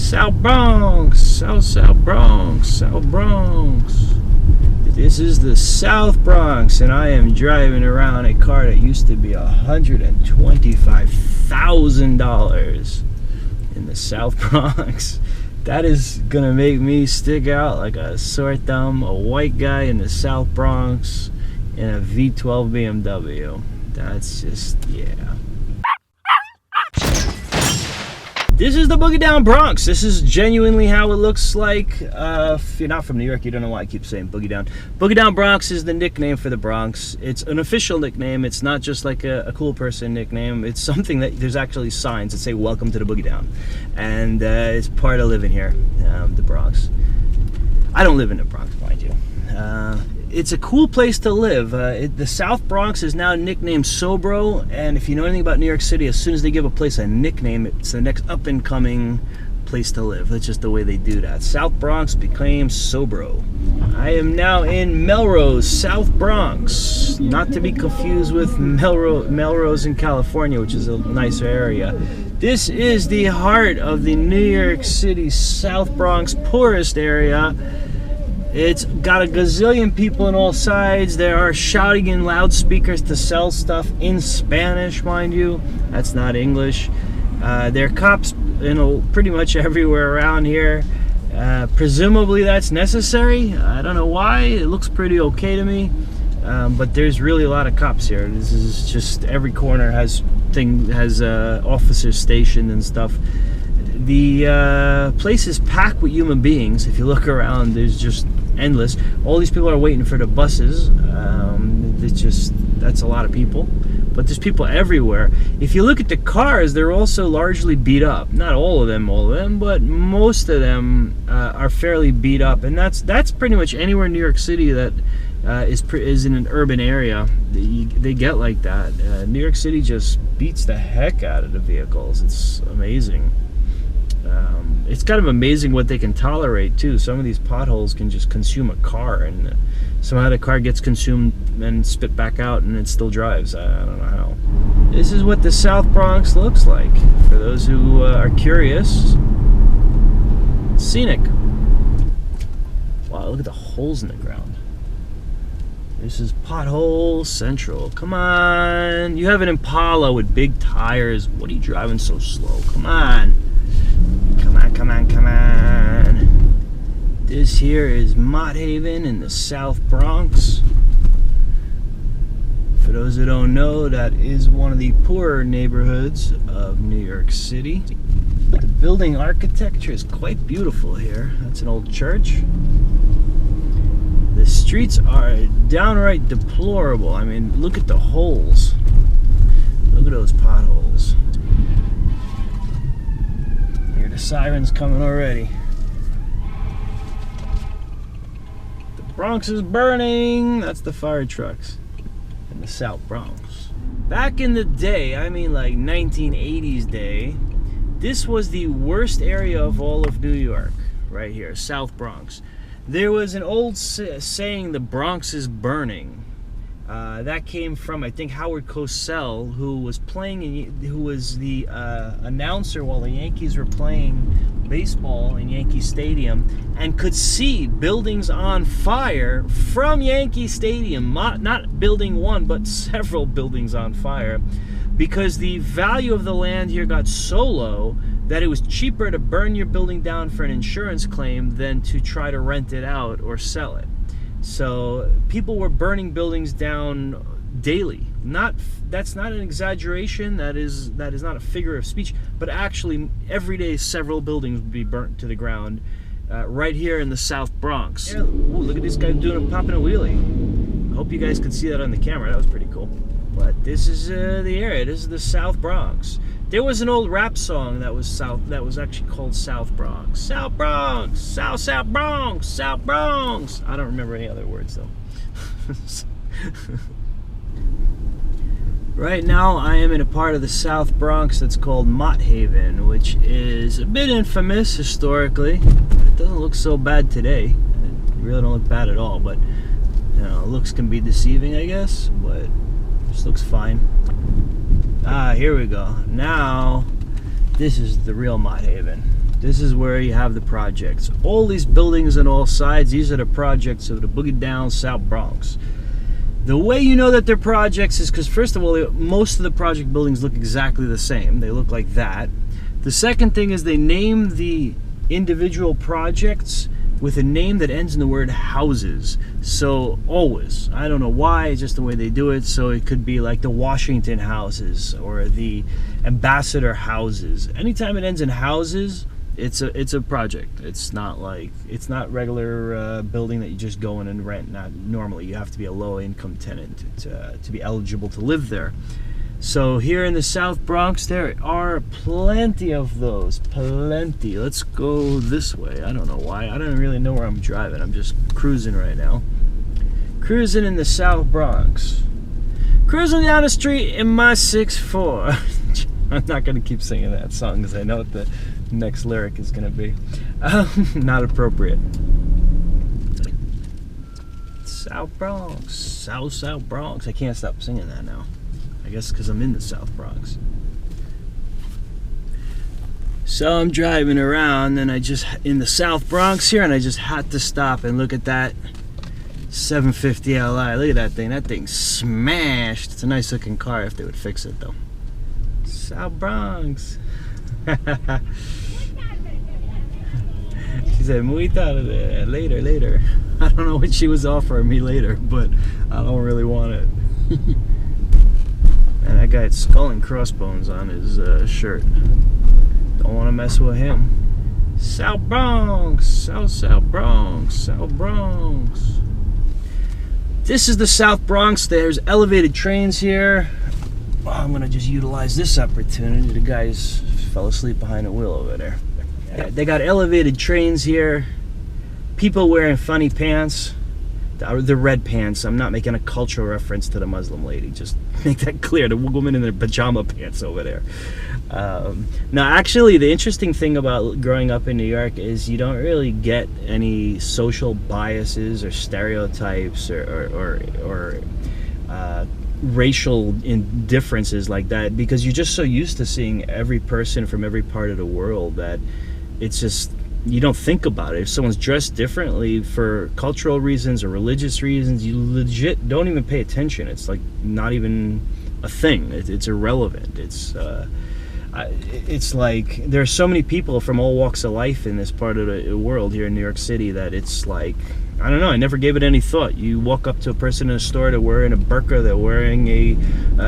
South Bronx, South Bronx, South Bronx. This is the South Bronx, and I am driving around a car that used to be $125,000 in the South Bronx. That is gonna make me stick out like a sore thumb. A white guy in the South Bronx in a V12 BMW. That's just, yeah. This is the Boogie Down Bronx. This is genuinely how it looks like. If you're not from New York, you don't know why I keep saying Boogie Down. Boogie Down Bronx is the nickname for the Bronx. It's an official nickname. It's not just like a cool person nickname. It's something that there's actually signs that say welcome to the Boogie Down. And it's part of living here, the Bronx. I don't live in the Bronx, mind you. It's a cool place to live. The South Bronx is now nicknamed Sobro, and if you know anything about New York City, as soon as they give a place a nickname, it's the next up-and-coming place to live. That's just the way they do that. South Bronx became Sobro. I am now in Melrose, South Bronx. Not to be confused with Melrose in California, which is a nicer area. This is the heart of the New York City South Bronx poorest area. It's got a gazillion people on all sides. They are shouting in loudspeakers to sell stuff in Spanish, mind you. That's not English. There are cops, pretty much everywhere around here. Presumably that's necessary. I don't know why. It looks pretty okay to me. But there's really a lot of cops here. This is just every corner has officers stationed and stuff. The place is packed with human beings. If you look around, there's just endless. All these people are waiting for the buses. That's a lot of people. But there's people everywhere. If you look at the cars, they're also largely beat up. Not all of them, but most of them are fairly beat up. And that's pretty much anywhere in New York City that is in an urban area. They get like that. New York City just beats the heck out of the vehicles. It's amazing. It's kind of amazing what they can tolerate too. Some of these potholes can just consume a car, and somehow the car gets consumed and spit back out and it still drives. I don't know how. This is what the South Bronx looks like. For those who are curious, scenic. Wow, look at the holes in the ground. This is pothole central. Come on. You have an Impala with big tires. What are you driving so slow? Come on. Come on. This here is Mott Haven in the South Bronx. For those who don't know, that is one of the poorer neighborhoods of New York City. The building architecture is quite beautiful here. That's an old church. The streets are downright deplorable. I mean, look at the holes. Look at those potholes. Hear the sirens coming already. The Bronx is burning. That's the fire trucks in the South Bronx. Back in the day, I mean like 1980s day, this was the worst area of all of New York, right here, South Bronx. There was an old saying, the Bronx is burning. That came from, I think, Howard Cosell, who was the announcer while the Yankees were playing baseball in Yankee Stadium, and could see buildings on fire from Yankee Stadium. Not building one, but several buildings on fire, because the value of the land here got so low that it was cheaper to burn your building down for an insurance claim than to try to rent it out or sell it. So people were burning buildings down daily. That's not an exaggeration. That is not a figure of speech. But actually, every day, several buildings would be burnt to the ground, right here in the South Bronx. Yeah, ooh, look at this guy popping a wheelie. I hope you guys could see that on the camera. That was pretty cool. But this is the area. This is the South Bronx. There was an old rap song that was actually called South Bronx. South Bronx, South Bronx, South Bronx. I don't remember any other words though. Right now I am in a part of the South Bronx that's called Mott Haven, which is a bit infamous historically. It doesn't look so bad today. It really don't look bad at all, but you know, looks can be deceiving, I guess, but this looks fine. Ah, here we go. Now, this is the real Mott Haven. This is where you have the projects. All these buildings on all sides, these are the projects of the Boogie Down South Bronx. The way you know that they're projects is because, first of all, most of the project buildings look exactly the same. They look like that. The second thing is they name the individual projects with a name that ends in the word houses. So always, I don't know why, it's just the way they do it. So it could be like the Washington houses or the Ambassador houses. Anytime it ends in houses, it's a project. It's not regular building that you just go in and rent. Not normally, you have to be a low income tenant to be eligible to live there. So here in the South Bronx, there are plenty of those. Plenty. Let's go this way. I don't know why. I don't really know where I'm driving. I'm just cruising right now. Cruising in the South Bronx. Cruising down the street in my 6'4". I'm not going to keep singing that song because I know what the next lyric is going to be. Not appropriate. South Bronx. South Bronx. I can't stop singing that now. I guess because I'm in the South Bronx. So I'm driving around and in the South Bronx here, and I just had to stop and look at that 760LI. Look at that thing. That thing's smashed. It's a nice looking car if they would fix it though. South Bronx. She said, muy tarde, later. I don't know what she was offering me later, but I don't really want it. And that guy had skull and crossbones on his shirt. Don't want to mess with him. South Bronx, South Bronx. This is the South Bronx. There's elevated trains here. Well, I'm gonna just utilize this opportunity. The guys fell asleep behind the wheel over there. They got elevated trains here. People wearing funny pants. The red pants. I'm not making a cultural reference to the Muslim lady. Just make that clear. The woman in their pajama pants over there. Now, actually, the interesting thing about growing up in New York is you don't really get any social biases or stereotypes or racial differences like that, because you're just so used to seeing every person from every part of the world that it's just, you don't think about it. If someone's dressed differently for cultural reasons or religious reasons, you legit don't even pay attention. It's like not even a thing. It's irrelevant. It's like there are so many people from all walks of life in this part of the world here in New York City that it's like, I don't know, I never gave it any thought. You walk up to a person in a store, they're wearing a burqa, they're wearing a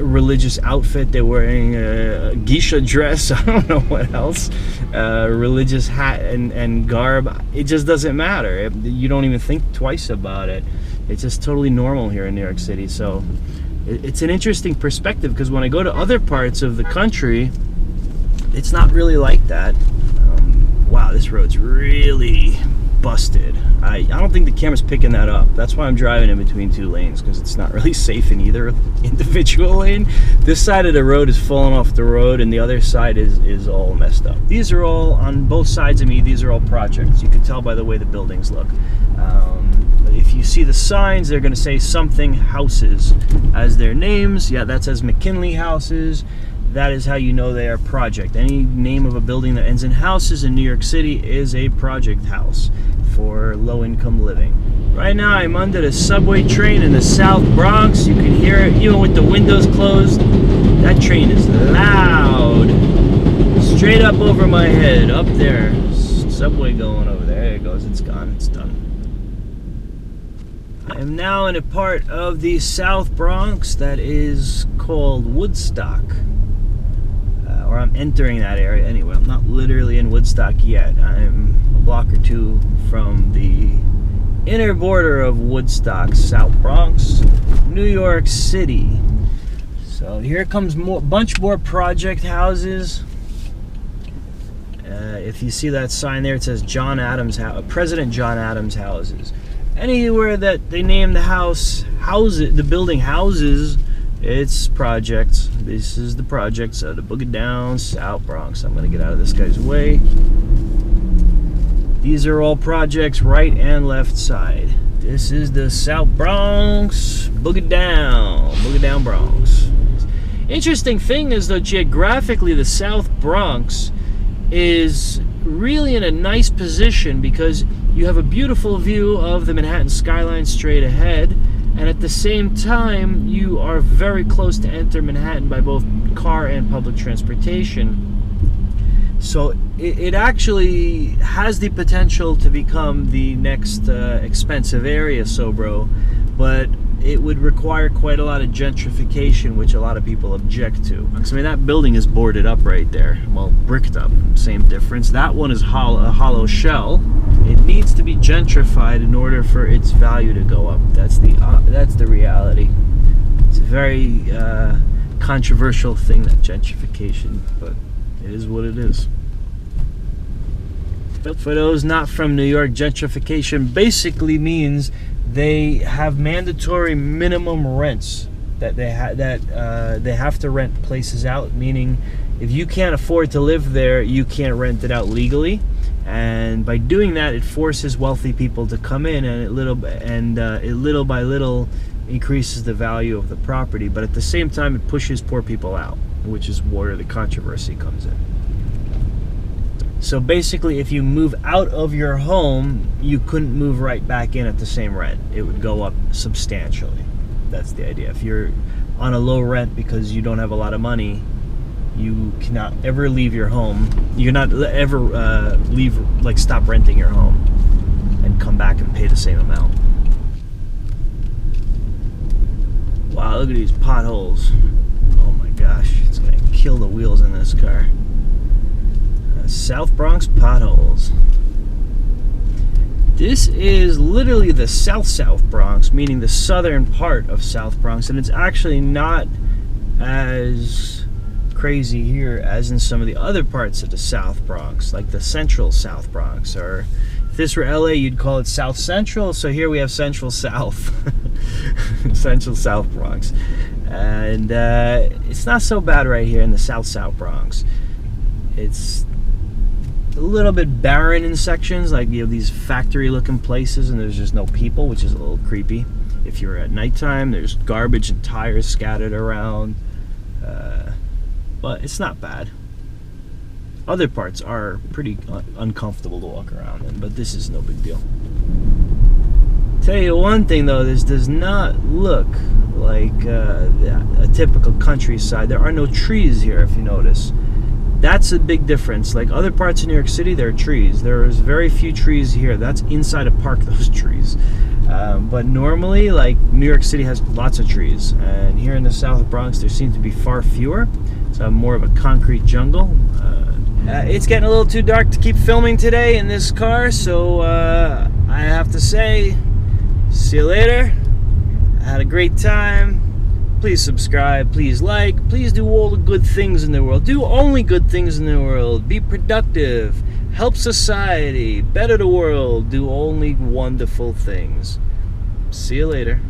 religious outfit, they're wearing a geisha dress, I don't know what else, religious hat and garb. It just doesn't matter. You don't even think twice about it. It's just totally normal here in New York City. So it's an interesting perspective, because when I go to other parts of the country, it's not really like that. Wow, this road's really busted. I don't think the camera's picking that up. That's why I'm driving in between two lanes, because it's not really safe in either individual lane. This side of the road is falling off the road, and the other side is all messed up. These are all, on both sides of me, these are all projects. You can tell by the way the buildings look. If you see the signs, they're going to say something houses as their names. Yeah, that says McKinley houses. That is how you know they are project. Any name of a building that ends in houses in New York City is a project house for low-income living. Right now I'm under the subway train in the South Bronx. You can hear it even with the windows closed. That train is loud. Straight up over my head, up there. Subway going over there. There it goes. It's gone. It's done. I am now in a part of the South Bronx that is called Woodstock. Or I'm entering that area anyway. I'm not literally in Woodstock yet. I'm a block or two from the inner border of Woodstock, South Bronx, New York City. So here comes a bunch more project houses. If you see that sign there, it says John Adams President John Adams houses. Anywhere that they name the building houses, it's projects. This is the projects of the Boogie Down South Bronx. I'm going to get out of this guy's way. These are all projects, right and left side. This is the South Bronx, Boogie Down Bronx. Interesting thing is, though, geographically, the South Bronx is really in a nice position because you have a beautiful view of the Manhattan skyline straight ahead, and at the same time you are very close to enter Manhattan by both car and public transportation. So it actually has the potential to become the next expensive area, Sobro, but it would require quite a lot of gentrification, which a lot of people object to. I mean, that building is boarded up right there. Well, bricked up, same difference. That one is a hollow shell. It needs to be gentrified in order for its value to go up. That's the reality. It's a very controversial thing, that gentrification, but it is what it is. But for those not from New York, gentrification basically means they have mandatory minimum rents that they have to rent places out. Meaning, if you can't afford to live there, you can't rent it out legally. And by doing that, it forces wealthy people to come in, and it little by little increases the value of the property. But at the same time, it pushes poor people out, which is where the controversy comes in. So basically, if you move out of your home, you couldn't move right back in at the same rent. It would go up substantially. That's the idea. If you're on a low rent because you don't have a lot of money, you cannot ever leave your home. You cannot ever stop renting your home and come back and pay the same amount. Wow, look at these potholes. Oh my gosh, it's gonna kill the wheels in this car. South Bronx potholes. This is literally the South Bronx, meaning the southern part of South Bronx, and it's actually not as crazy here as in some of the other parts of the South Bronx, like the central South Bronx. Or if this were LA, you'd call it South Central. So here we have Central South, Central South Bronx, and it's not so bad right here in the South Bronx. It's a little bit barren in sections, like you have these factory looking places and there's just no people, which is a little creepy. If you're at nighttime, there's garbage and tires scattered around, but it's not bad. Other parts are pretty uncomfortable to walk around in, but this is no big deal. Tell you one thing though, this does not look like a typical countryside. There are no trees here, if you notice. That's a big difference. Like other parts of New York City, there are trees. There's very few trees here. That's inside a park, those trees. But normally, like, New York City has lots of trees. And here in the South Bronx, there seems to be far fewer. So more of a concrete jungle. It's getting a little too dark to keep filming today in this car. So I have to say, see you later. I had a great time. Please subscribe, please like, please do all the good things in the world. Do only good things in the world. Be productive, help society, better the world. Do only wonderful things. See you later.